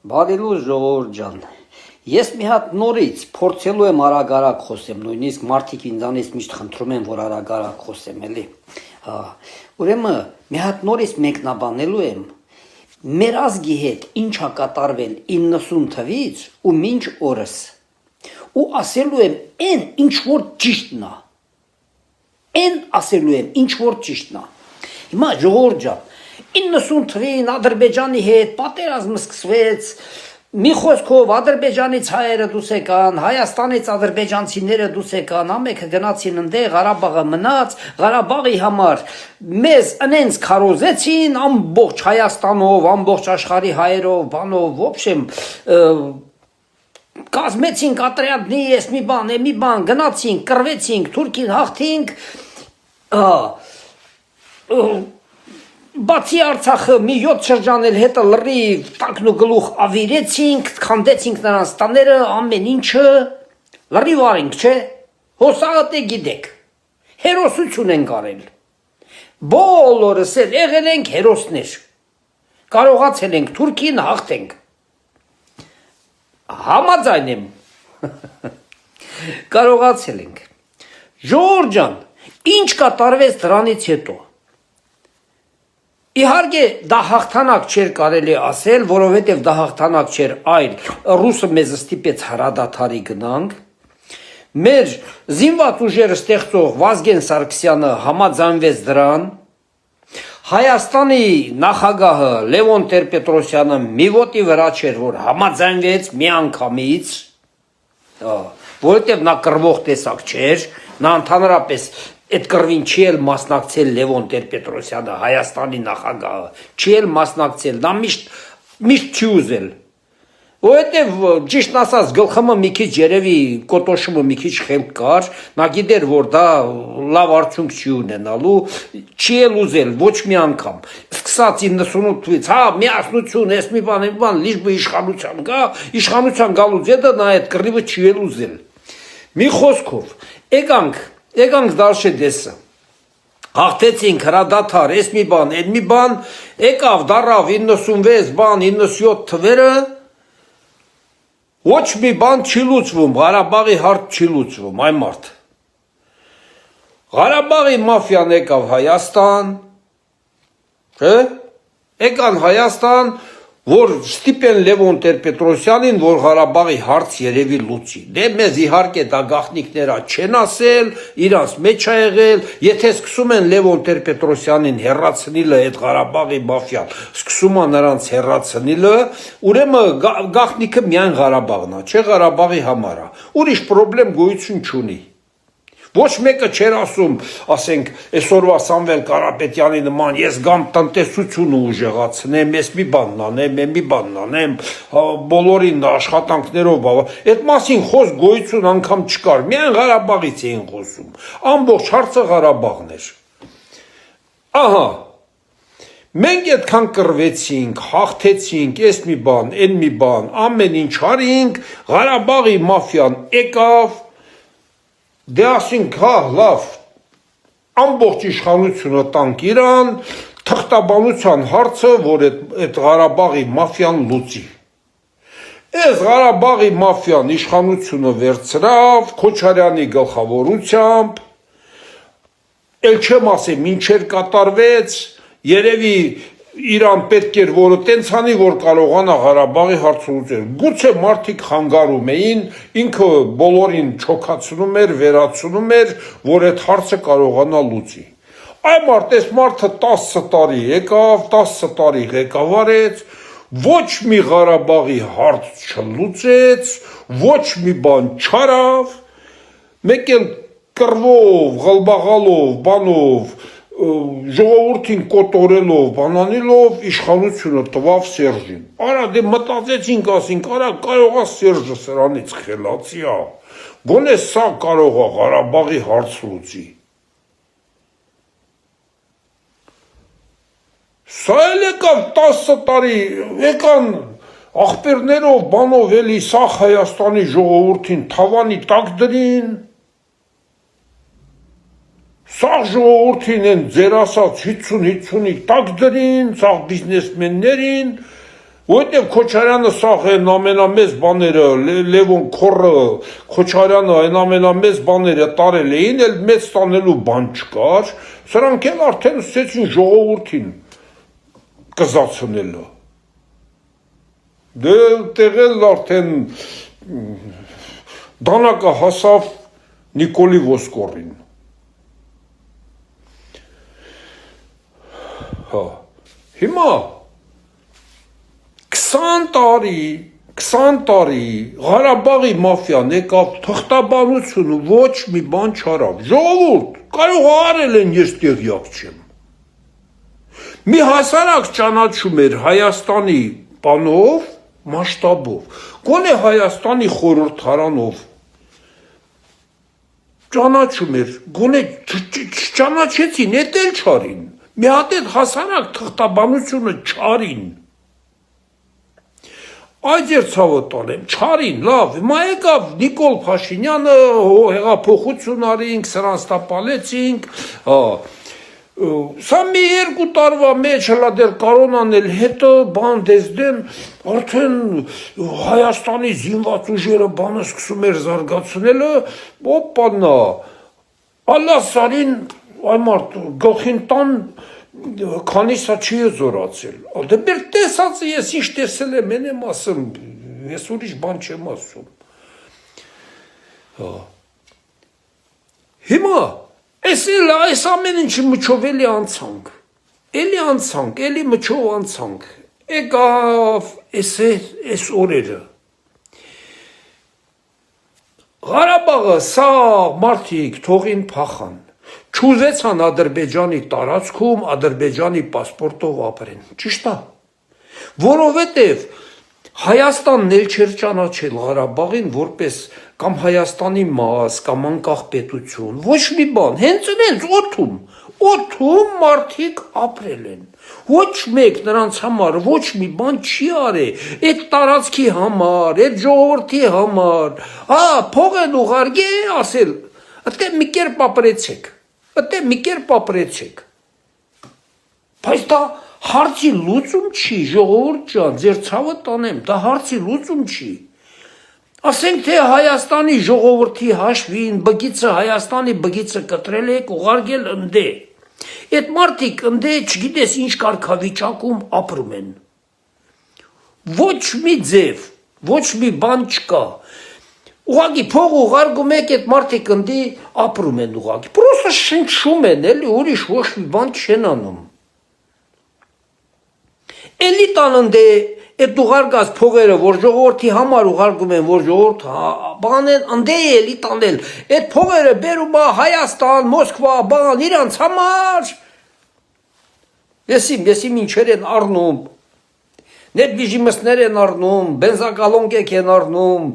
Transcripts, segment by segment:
Բարելու ժողովուրդ ջան, ես մի հատ նորից փորձելու եմ արագ-արագ խոսեմ, նույնիսկ մարդիկ ինձանից միշտ խնդրում են, որ արագ-արագ խոսեմ, էլի։ Ուրեմն մի հատ նորից մեկնաբանելու եմ մեր ազգի հետ ինչա կատարվել 90 թվից ու մինչ օրս։ Ու ասելու եմ այն ինչ որ ճիշտն է։ Այն ասելու եմ ինչ որ ճիշտն է։ Հիմա ժողովուրդ ջան, 90 թվին Ադրբեջանի հետ պատերազմը սկսվեց, մի խոսքով Ադրբեջանից հայերը դուրս եկան, Հայաստանից ադրբեջանցիները դուրս եկան, ամենքը գնացին ընդեղ, Ղարաբաղը մնաց, Ղարաբաղի համար մեզ ընենց քարոզեցին ամբողջ Հայաստանով, ամբողջ աշխարհի հայերով, բանով, в общем, կազմեցինք ատրիադնի, ես մի բան, գնացինք, կռվեցինք, թուրքին հաղթինք, բացի Արցախը մի 7 շրջանել հետը լրիվ տակն ու գլուխ ավիրեցինք, քանդեցինք նրանց տաները, ամեն ինչը լրիվ արինք, չէ, հոսաղը դե գիտեք, հերոսություն ենք արել, բոլորս էլ եղել ենք հերոսներ, կարողացել ենք թուրքին հաղթենք, համաձայն եմ, կարողացել ենք, ժողովուրդ ջան, ինչ կատարվեց դրանից հետո, իհարկե դա հաղթանակ չէր կարելի ասել, որովհետև դա հաղթանակ չէր, այլ ռուսը մեզ ստիպեց հրադադարի գնանք, մեր զինված ուժերը ստեղծող Վազգեն Սարգսյանը համաձայնվեց դրան, Հայաստանի նախագահը Լևոն Տեր-Պետրոսյանը մի ոտի վրա չէր, որ համաձայնվեց մի անգամից, որովհետև նա կռվող տեսակ չէր, նա ընդհանրապես այդ կռվին չի էլ մասնակցել Լևոն Տեր-Պետրոսյանը, Հայաստանի նախագահը, չի էլ մասնակցել, նա միշտ չի ուզել, որովհետև ճիշտ ասած գլխումը մի քիչ երևի կոտոշումը մի քիչ խելք կար, նա գիտեր, որ դա լավ արդյունք չի ունենալու, չի էլ ուզել ոչ մի անգամ, սկսած 98 թվից, միասնություն, ես մի բան, լիշ բը իշխանության գա, իշխանության գալուց հետո նա այդ կռիվը չի էլ ուզել, մի խոսքով, եկանք դարշե դեսը, հաղթեցինք հրադադար, ես մի բան, եկավ դարավ 96 բան, 97 թվերը, ոչ մի բան չի լուծվում, Ղարաբաղի հարց չի լուծվում, այ մարդ, Ղարաբաղի մաֆիան եկավ Հայաստան, եկան Հայաստան, որ ստիպեն Լևոն Տեր-Պետրոսյանին, որ Ղարաբաղի հարց երևի լուծի, դե մեզ իհարկե դա գաղտնիքները չեն ասել, իրանց մեջ է եղել, եթե սկսում են Լևոն Տեր-Պետրոսյանին հեռացնիլը այդ Ղարաբաղի մաֆիան, սկսում է նրանց հեռացնիլը, ուրեմն գաղտնիքը միայն Ղարաբաղն է, չէ Ղարաբաղի համար է, ուրիշ պրոբլեմ գոյություն չունի, ոչ մեկը չէր ասում, ասենք, այսօրվա Սամվել Կարապետյանի նման, ես գամ տնտեսությունը ուժեղացնեմ, ես մի բան անեմ, բոլորին աշխատանքներով, այդ մասին խոսք գոյություն անգամ չկար, միայն Ղարաբաղից էին խոսում, ամբողջ հարցը Ղարաբաղն էր, ահա, մենք այդքան կռվեցինք, հաղթեցինք, ես մի բան, այն մի բան, ամեն ինչ արինք, Ղարաբաղի մաֆիան եկավ, դե ասինք, լավ, ամբողջ իշխանությունը տանք իրան, թղթաբանության հարցը, որ այդ Ղարաբաղի մաֆիան լուծի։ Այս Ղարաբաղի մաֆիան իշխանությունը վերցրավ, Քոչարյանի գլխավորությամբ, էլ չեմ ասեմ ինչեր կատարվեց, երևի իրան պետք էր, որը տենց անի, որ կարողանա Ղարաբաղի հարցը լուծել, գուցե մարդիկ խանգարում էին, ինքը բոլորին չոքացնում էր, վերացնում էր, որ այդ հարցը կարողանա լուծի, այ այս մարդը 10 տարի եկավ, 10 տարի ղեկավարեց, ոչ մի Ղարաբաղի հարց չլուծեց, ոչ մի բան չարավ, մեկ էլ կռվով, ղլբաղալով, բանով, ժողովրդին կոտորելով, բանանելով, իշխանությունը տվավ Սերժին, արա դե մտածեցինք, ասինք, արա կարող է Սերժը սրանից խելացի է, գոնե սա կարող է Ղարաբաղի հարց լուծի, սա էլ եկավ 10 տարի, եկան աղբերներով, բանով էլի սա Հայաստանի ժողովրդին թավանի տակ դրին, սաղ ժողովրդին են ձեր ասած 50-50-ի տակ դրին, սաղ բիզնեսմեններին, Որտեւ Քոչարյանը սաղ են ամենամեծ բաները, Լևոն Քորը, Քոչարյանը այն ամենամեծ բաները տարել էին, էլ մեծ տանելու բան չկար, սրանք էլ արդեն սկսեցին ժողովրդին կզացնելը։ Դե տեղել արդեն դանակը հասավ Նիկոլի Ոսկորին։ Հա, հիմա 20 տարի Ղարաբաղի մաֆիան եկավ թղթաբանություն ու ոչ մի բան չարավ։ Ժողովուրդ, կարող արել են ես տեղյակ չեմ։ Մի հասարակ ճանաչում էր Հայաստանի բանով, մասշտաբով, գոնե Հայաստանի խորհրդարանով ճանաչում էր, գոնե չճանաչեցին, էդ էլ չարին։ Մի հատ այդ հասարակ թղթաբանությունը չարին։ Այդ էր ցավը տանեմ, չարին, լավ, հիմա եկավ Նիկոլ Փաշինյանը, հեղափոխություն արինք, սրանց տապալեցինք, սա մի 2 տարվա մեջ հլա դեր կարոնան էլ հետը բան դեզդեն, արդեն Հայաստանի զինված ուժերը բանը սկսում էր զարգացնելը, օպանա, Ալասարին այ մարդ գլխին տան քանիսա չի զորացել։ Դե մեր տեսածը ես ինչ տեսել եմ, են եմ ասում, ես ուրիշ բան չեմ ասում։ Հիմա այս ամեն ինչի մչով էլի անցանք, էլի մչով անցանք, եկավ այս օրերը։ Ղարաբաղը սա մարդիկ թողին փախան, չուզեցան Ադրբեջանի տարածքում Ադրբեջանի պասպորտով ապրեն, ճիշտ է, որովհետև Հայաստանն էլ չէր ճանաչել Ղարաբաղին որպես կամ Հայաստանի մաս, կամ անկախ պետություն, ոչ մի բան, հենց օդում մարդիկ ապրել են, ոչ մեկ նրանց համար ոչ մի բան չի արել, այդ տարածքի համար, այդ ժողովրդի համար, փող են ուղարկել, ասել, այդտեղ մի կերպ ապրեցեք, բայց դա հարցի լուծում չի, ժողովուրդ ջան, ձեր ցավը տանեմ, դա հարցի լուծում չի, ասենք թե Հայաստանի ժողովրդի հաշվին, Հայաստանի բգիցը կտրել եք, ուղարկել ընդե, այդ մարդիկ ընդե չգիտես ինչ կարգավիճակում ապրում են, ոչ մի ձև, ոչ մի բան չկա, ուղղակի փող ուղարկում եք, այդ մարդիկ ընդի ապրում են ուղղակի, պրոստը շնչում են, էլի ուրիշ ոչ մի բան չեն անում։ Էլի տան ընդե այդ ուղարկած փողերը, որ ժողովրդի համար ուղարկում են, որ ժողովուրդ բանեն ընդե էլի տանել, այդ փողերը բերում է Հայաստան, Մոսկվա, բան իրանց համար։ Եսիմ ինչեր են առնում, ներդվիժիմստներ են առնում, բենզակալոնկեք են առնում,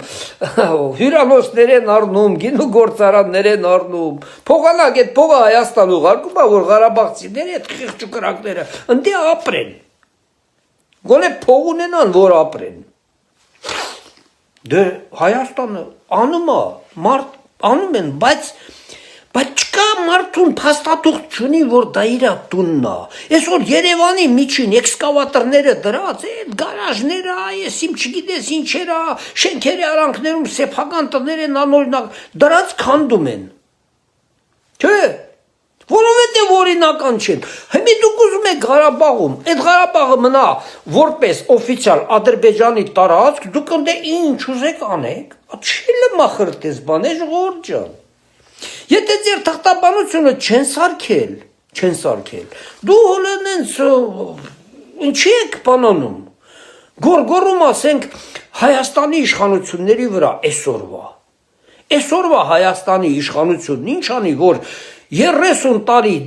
հյուրանոցներ են առնում, գինու գործարաններ են առնում, փողանակ այդ փողը Հայաստան ուղարկում է, որ Ղարաբաղցիները, այդ խիղճ կրակները ընդե ապրեն, գոնե փող ունենան, որ ապրեն։ Դե Հայաստանը անում են, բայց չկա մարդուն փաստաթուղթ չունի, որ դա իր տունն է։ Այսօր Երևանի միջին էքսկավատորները դրած, այդ գարաժները, այսիմ չգիտես ինչերա, շենքերի արանքներում սեփական տներ են անօրինակ, դրած քանդում են։ Չէ, որովհետև օրինական չեն։ Հիմա դուք ուզում եք Ղարաբաղում, այդ Ղարաբաղը մնա որպես օֆիցիալ Ադրբեջանի տարածք, դուք ընդ ինչ ուզեք անեք, չի լմախրտես բան, ժողովուրդ ջան։ Եթե ձեր թղթաբանությունը չեն սարքել, դու հոլենենց ինչի եք բանանում, գորգորում ասենք Հայաստանի իշխանությունների վրա այսօրվա Հայաստանի իշխանությունն ինչ անի, որ 30 տարի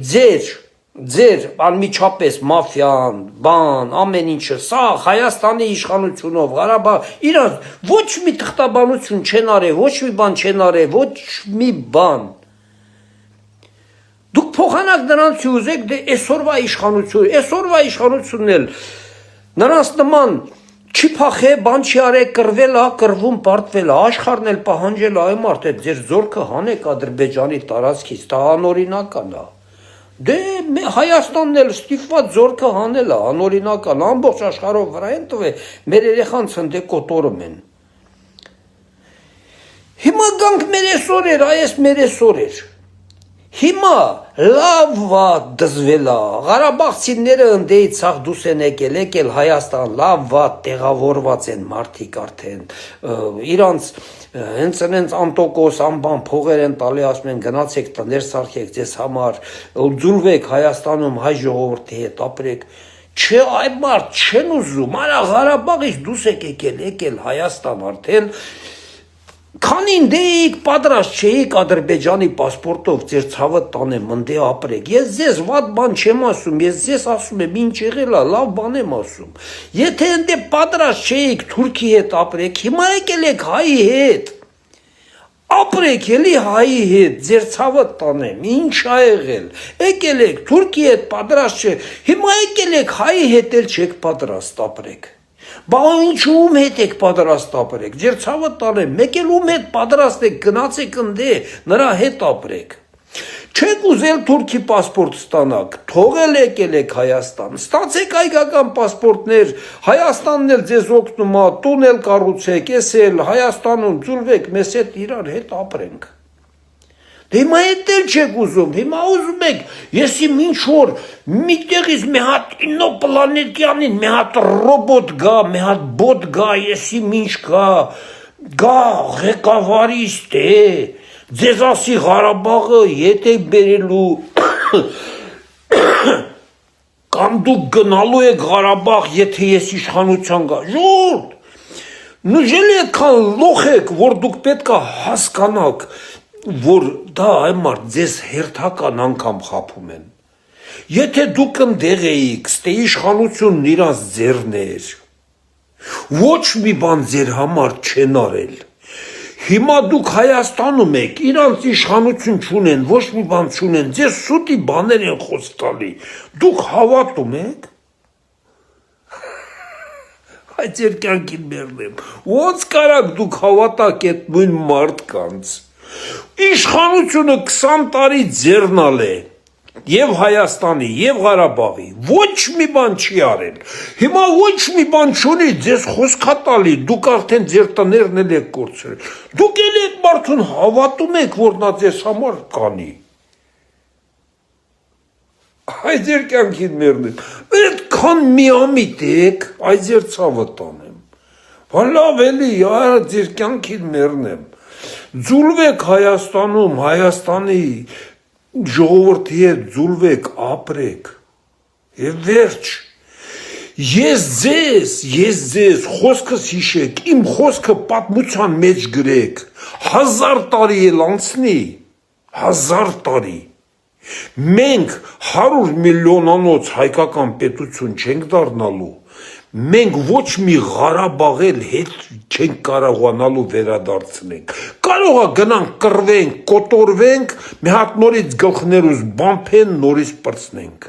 ձեր անմիջապես մաֆիան, բան, ամեն ինչը, սա Հայաստանի իշխանությունով, Ղարաբաղ, իրանց ոչ մի թղթաբանություն չեն արել, ոչ մի բան չեն արել, ոչ մի բան։ Դուք փոխանակ նրանց ուզեք, դե այսօրվա իշխանությունն էլ նրանց նման չի փախե, բան չի արել, կռվել է, կռվում, պարտվել է, աշխարհն էլ պահանջել է, այ մարդ, այդ ձեր զորքը հանեք Ադրբեջանի տարածքից, դա անօրինական է։ Դե Հայաստանն էլ ստիպված զորքը հանել է, անօրինական, ամբողջ աշխարհով վրա են տվել, մեր երեխան ցնդե կոտորում են։ Հիմա գանք մեր այսօրեր, այս մեր այսօրեր։ Հիմա լավ վատ դզվել է, Ղարաբաղցիները ընդեից ցախ դուս են եկել Հայաստան, լավ վատ տեղավորված են մարդիկ արդեն, իրանց հենց անտոկոս անբան փողեր են տալի, ասում են գնացեք տներ սարքեք ձեզ համար, ձուլվեք Հայաստանում հայ ժողովրդի հետ ապրեք, չէ այ մարդ չեն ուզում, արա Ղարաբաղից դուս եք եկել Հայաստան արդեն, Քանին դեիք պատրաստ չէիք Ադրբեջանի պասպորտով ձեր ցավը տանեմ ընդե ապրեք։ Ես ձեզ վատ բան չեմ ասում, ես ձեզ ասում եմ ինչ եղել է, լավ բան եմ ասում։ Եթե ընդե պատրաստ չէիք Թուրքի հետ ապրեք, հիմա եկել եք հայի հետ։ Ապրեք էլի հայի հետ, ձեր ցավը տանեմ, ինչ ա եղել։ Եկել եք Թուրքի հետ պատրաստ չէ, հիմա եկել եք հայի հետ էլ չեք պատրաստ ապրեք։ Բա ինչ ում հետ եք պատրաստ ապրեք, ձեր ցավը տանեմ, մեկ էլ ում հետ պատրաստ եք գնացեք ընդե, նրա հետ ապրեք։ Չեք ուզել Թուրքի պասպորտ ստանաք, թողել եկել եք Հայաստան, ստացեք հայկական պասպորտներ, Հայաստանն էլ ձեզ օգնում է, տուն էլ կառուցեք, ես էլ Հայաստանում ձուլվեք, մեզ իրար հետ ապրենք։ Դե հիմա էդ էլ չեք ուզում, հիմա ուզում եք, եսի ինչ որ միտեղից մի հատ ինոպլանետյանին, մի հատ ռոբոտ գա, մի հատ բոտ գա, եսի ինչ գա ղեկավարիստ է, ձեզ ասի Ղարաբաղը ետ եք բերելու, կամ դուք գնալու եք Ղարաբաղ, եթե ես իշխանության գա, ժողովուրդ, նուժելի այդքան լոխ եք, որ դուք պետք է հասկանաք, որ դա այ մարդ ձեզ հերթական անգամ խափում են։ Եթե դուք ընդեղ էիք, ստե իշխանությունն իրանց ձեռն էր, ոչ մի բան ձեր համար չեն արել։ Հիմա դուք Հայաստանում եք, իրանց իշխանություն չունեն, ոչ մի բան չունեն, ձեզ սուտի բաներ են խոսք տալի, դուք հավատում եք։ Այդ ձեր կյանքին մերնեմ, ոնց կարաք դուք հավատակ այդ նույն մարդկանց։ Իշխանությունը 20 տարի ձեռնալ է և Հայաստանի, և Ղարաբաղի, ոչ մի բան չի արել, հիմա ոչ մի բան չունի, ձեզ խոսքա տալի, դուք արդեն ձեր տներն էլ եք կորցրել, դուք էլ եք մարդուն հավատում եք, որ նա ձեզ համար կանի, այ ձեր կյանքին մերնեմ, այդքան միամիտ եք, այ ձեր ցավը տանեմ, բա լավ էլի, արա ձեր կյանքին մերնեմ, ձուլվեք Հայաստանում, Հայաստանի ժողովրդի հետ ձուլվեք, ապրեք, և վերջ, ես ձեզ խոսքս հիշեք, իմ խոսքը պատմության մեջ գրեք, 1000 տարի էլ անցնի, 1000 տարի, մենք 100 միլիոնանոց հայկական պետություն չենք դառնալու, մենք ոչ մի Ղարաբաղ էլ հետ չենք կարողանալու վերադարձնենք, կարող է գնանք կռվենք, կոտորվենք, մի հատ նորից գլխներուս բամփեն նորից պրծնենք,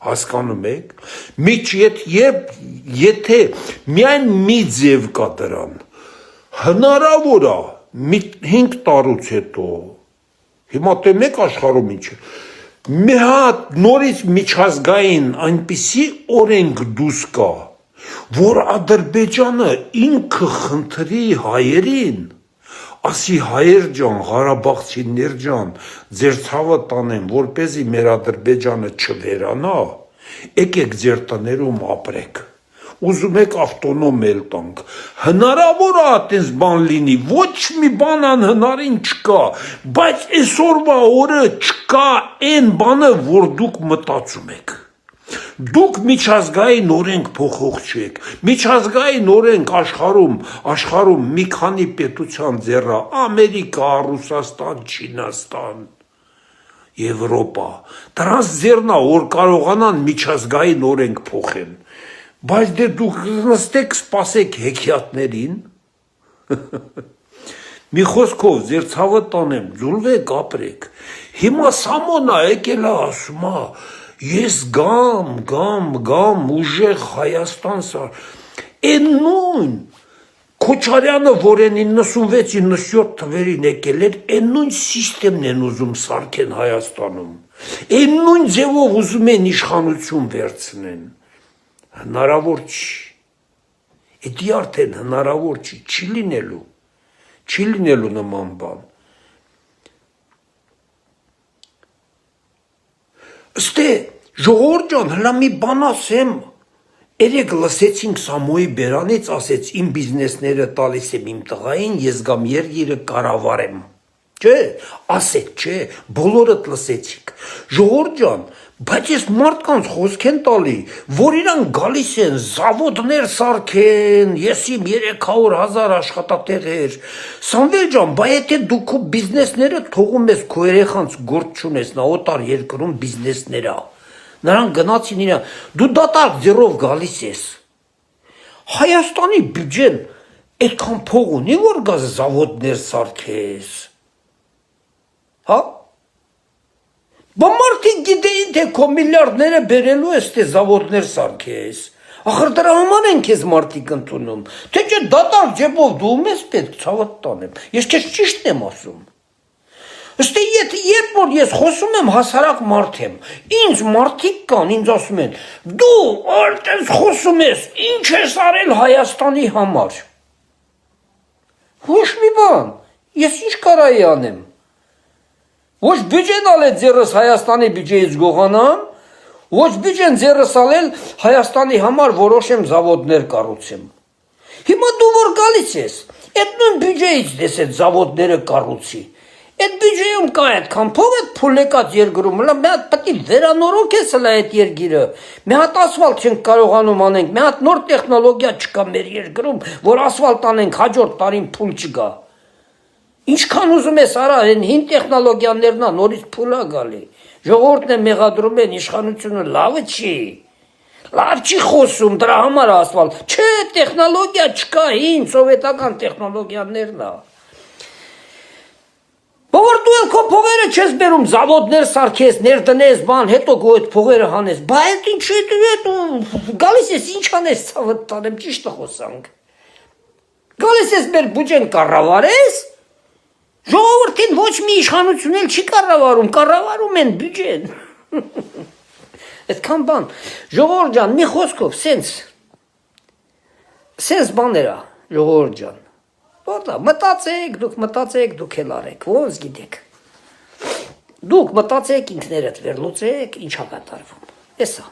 հասկանում եք, եթե միայն մի ձև կա դրան, հնարավոր է 5 տարուց հետո, հիմա տենեք աշխարհում ինչ է, մի հատ նորից միջազգային այնպիսի օրենք դուս կա, որ Ադրբեջանը ինքը խնդրի հայերին, ասի հայեր ջան, Ղարաբաղցիներ ջան, ձեր ցավը տանեմ, որպեսզի մեր Ադրբեջանը չվերանա, եկեք ձեր տներում ապրեք, ուզում եք ավտոնոմ էլ տանք, հնարավոր է այդպես բան լինի, ոչ մի բան անհնարին չկա, բայց այսօրվա օրը չկա այն բանը, որ դուք մտածում եք, դուք միջազգային օրենք փոխող չեք, միջազգային օրենք աշխարհում մի քանի պետության ձեռա, Ամերիկա, Ռուսաստան, Չինաստան, Եվրոպա, դրանց ձեռնա, որ կարողանան միջազգային օրենք փոխեն, բայց դե դուք նստեք, սպասեք հեքիաթներին, մի խոսքով ձեր ցավը տանեմ, ձուլվեք, ապրեք, հիմա Սամոնա եկել է ասում է, ես գամ ուժեղ Հայաստան սար, են նույն, Քոչարյանը, որ են 96-97 թվերին եկել էր, այն նույն սիստեմն են ուզում սարքեն Հայաստանում։ Այն նույն ձևով ուզում են իշխանություն վերցնեն։ Հնարավոր չի։ Էդի արդեն հնարավոր չի, չի լինելու նման բան։ Ստե ժողովուրդ ջան, հլա մի բան ասեմ, երեկ լսեցինք Սամոյի բերանից, ասեց իմ բիզնեսները տալիս եմ իմ տղային, ես գամ երգիրը կառավարեմ։ Չէ, ասեց, չէ, բոլորդ լսեցիք։ Ժողովուրդ ջան, բայց ես մարդկանց խոսք են տալի, որ իրան գալիս են զավոդներ սարքեն, ես իմ 300,000 աշխատատեղեր։ Սամվել ջան, բա եթե դու քո բիզնեսները թողում ես քո երեխանց գործ չունես, նա օտար երկրում բիզնեսներ ա։ Նրանք գնացին իրան, դու դատարկ ձեռով գալիս ես։ Հայաստանի բյուջեն այդքան փող ունի, որ գազ զավոդներ սարքես։ Հա? Բա մարդիկ գիտեին, թե քո միլիարդները բերելու ես, թե զավոդներ սարքես։ Ախր դրա համար են քեզ մարդիկ ընդունում։ Թե չէ դատարկ ջեբով դու ես պետք ցավդ տանեմ։ Ես քեզ ճիշտն եմ ասում։ Ըստի երբ որ ես խոսում եմ, հասարակ մարդ եմ, ինձ մարդիկ կան, ինձ ասում են, դու արդեն խոսում ես, ինչ ես արել Հայաստանի համար։ Ոչ մի բան, ես ինչ կարայի անեմ։ Ոչ բյուջեն ալել ձեռս Հայաստանի բյուջեից գողանամ, ոչ բյուջեն ձեռս ալել Հայաստանի համար որոշեմ զավոդներ կառուցեմ։ Հիմա դու որ գալիս ես, այդ նույն բյուջեից դես այդ զավոդները կառուցի։ Այդ բյուջեում կա այդքան փող, այդ փուլ եկած երկրում, հլա մի հատ պետք է վերանորոգ ես հլա այդ երկիրը, մի հատ ասֆալտ չենք կարողանում անենք, մի հատ նոր տեխնոլոգիա չկա մեր երկրում, որ ասֆալտ անենք, հաջորդ տարին փուլ չկա։ Ինչքան ուզում ես արա, այն հին տեխնոլոգիաներն ա, նորից փուլ ա գալի։ Ժողովուրդն է մեղադրում են, իշխանությունը լավը չի։ Լավ չի խոսում, դրա համար ասֆալտ։ Չէ, տեխնոլոգիա չկա, հին սովետական տեխնոլոգիաներն ա։ Որ դու էլ քո փողերը չես բերում, զավոդներ սարքես, ներդնես, բան, հետո քո այդ փողերը հանես։ Բա այդ ինչ է դու գալիս ես ինչ անես ցավդ տանեմ, ճիշտը խոսանք։ Գալիս ես մեր բյուջեն կառավարես։ Ժողովրդին ոչ մի իշխանություն էլ չի կառավարում են բյուջեն։ Այդքան բան։ Ժողովուրդ ջան, մի խոսքով, սենց բաներ ա, ժողովուրդ ջան։ Որտա, մտածեք, դուք էլ արեք, ոնց գիտեք։ Դուք մտածեք ինքներդ վերլուծեք, ինչ ա կատարվում։ Էսա։